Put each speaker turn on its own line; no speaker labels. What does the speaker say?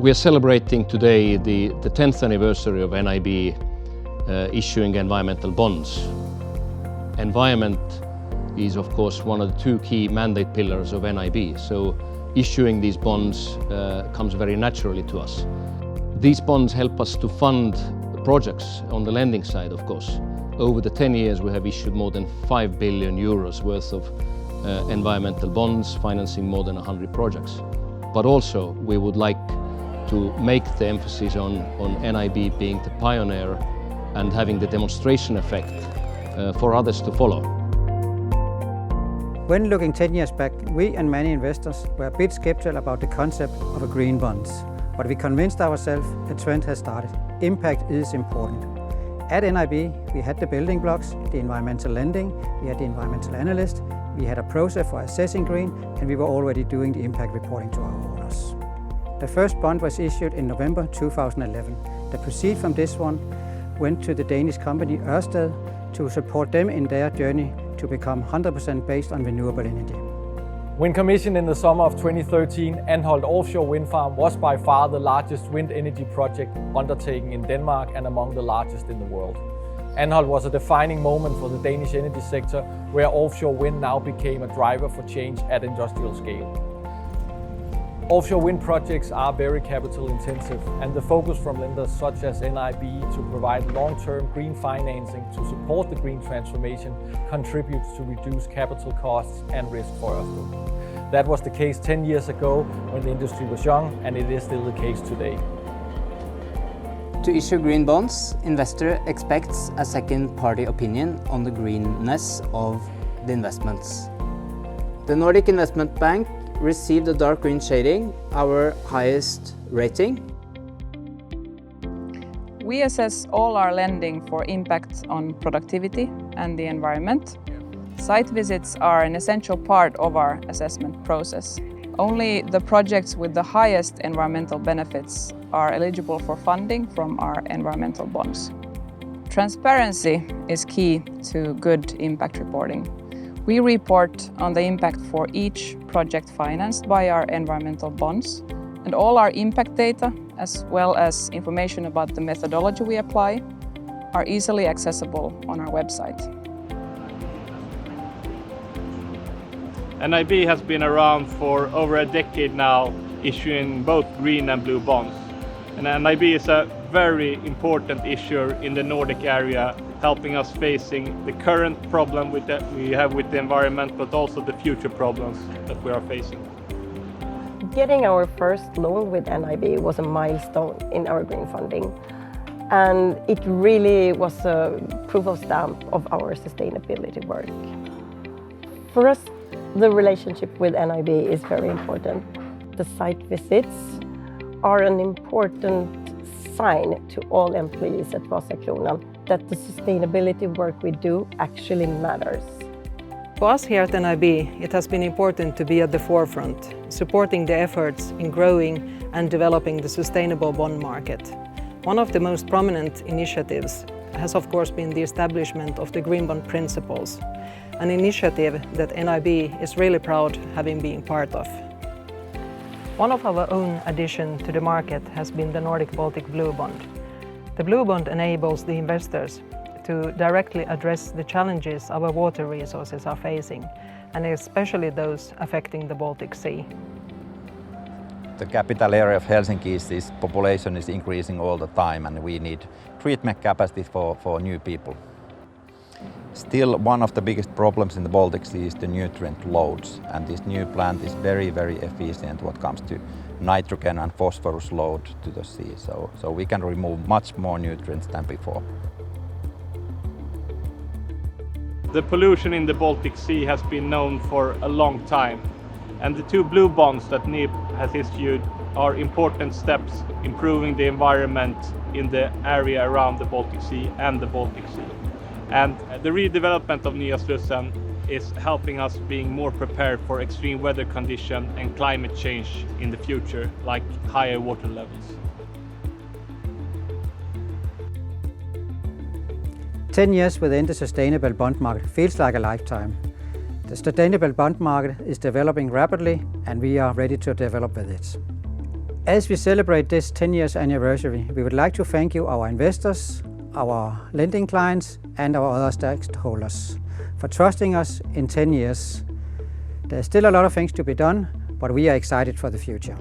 We are celebrating today the 10th anniversary of NIB issuing environmental bonds. Environment is of course one of the two key mandate pillars of NIB, so issuing these bonds comes very naturally to us. These bonds help us to fund projects on the lending side, of course. Over the 10 years we have issued more than 5 billion euros worth of environmental bonds, financing more than 100 projects. But also we would like to make the emphasis on NIB being the pioneer and having the demonstration effect for others to follow.
When looking 10 years back, we and many investors were a bit skeptical about the concept of a green bonds. But we convinced ourselves a trend has started. Impact is important. At NIB, we had the building blocks, the environmental lending, we had the environmental analyst, we had a process for assessing green, and we were already doing the impact reporting to our owners. The first bond was issued in November 2011. The proceeds from this one went to the Danish company Ørsted to support them in their journey to become 100% based on renewable energy.
When commissioned in the summer of 2013, Anholt offshore wind farm was by far the largest wind energy project undertaken in Denmark and among the largest in the world. Anholt was a defining moment for the Danish energy sector, where offshore wind now became a driver for change at industrial scale. Offshore wind projects are very capital intensive, and the focus from lenders such as NIB to provide long-term green financing to support the green transformation contributes to reduce capital costs and risk for Ørsted. That was the case 10 years ago when the industry was young, and it is still the case today.
To issue green bonds, investor expects a second-party opinion on the greenness of the investments. The Nordic Investment Bank received a dark green shading, our highest rating.
We assess all our lending for impact on productivity and the environment. Site visits are an essential part of our assessment process. Only the projects with the highest environmental benefits are eligible for funding from our environmental bonds. Transparency is key to good impact reporting. We report on the impact for each project financed by our environmental bonds, and all our impact data, as well as information about the methodology we apply, are easily accessible on our website.
NIB has been around for over a decade now, issuing both green and blue bonds. And NIB is a very important issuer in the Nordic area, helping us facing the current problem we have with the environment, but also the future problems that we are facing.
Getting our first loan with NIB was a milestone in our green funding, and it really was a proof of stamp of our sustainability work. For us, the relationship with NIB is very important. The site visits are an important sign to all employees at Vasakronan that the sustainability work we do actually matters.
For us here at NIB, it has been important to be at the forefront, supporting the efforts in growing and developing the sustainable bond market. One of the most prominent initiatives has of course been the establishment of the Green Bond Principles, an initiative that NIB is really proud having been part of. One of our own addition to the market has been the Nordic Baltic Blue Bond. The Blue Bond enables the investors to directly address the challenges our water resources are facing, and especially those affecting the Baltic Sea.
The capital area of Helsinki's population is increasing all the time, and we need treatment capacity for new people. Still, one of the biggest problems in the Baltic Sea is the nutrient loads, and this new plant is very, very efficient when it comes to nitrogen and phosphorus load to the sea, so we can remove much more nutrients than before.
The pollution in the Baltic Sea has been known for a long time, and the two blue bonds that NIB has issued are important steps improving the environment in the area around the Baltic Sea and the Baltic Sea. And the redevelopment of Nya Slussen is helping us being more prepared for extreme weather conditions and climate change in the future, like higher water levels.
10 years within the sustainable bond market feels like a lifetime. The sustainable bond market is developing rapidly, and we are ready to develop with it. As we celebrate this 10 years anniversary, we would like to thank you, our investors, our lending clients and our other stakeholders for trusting us in 10 years. There's still a lot of things to be done, but we are excited for the future.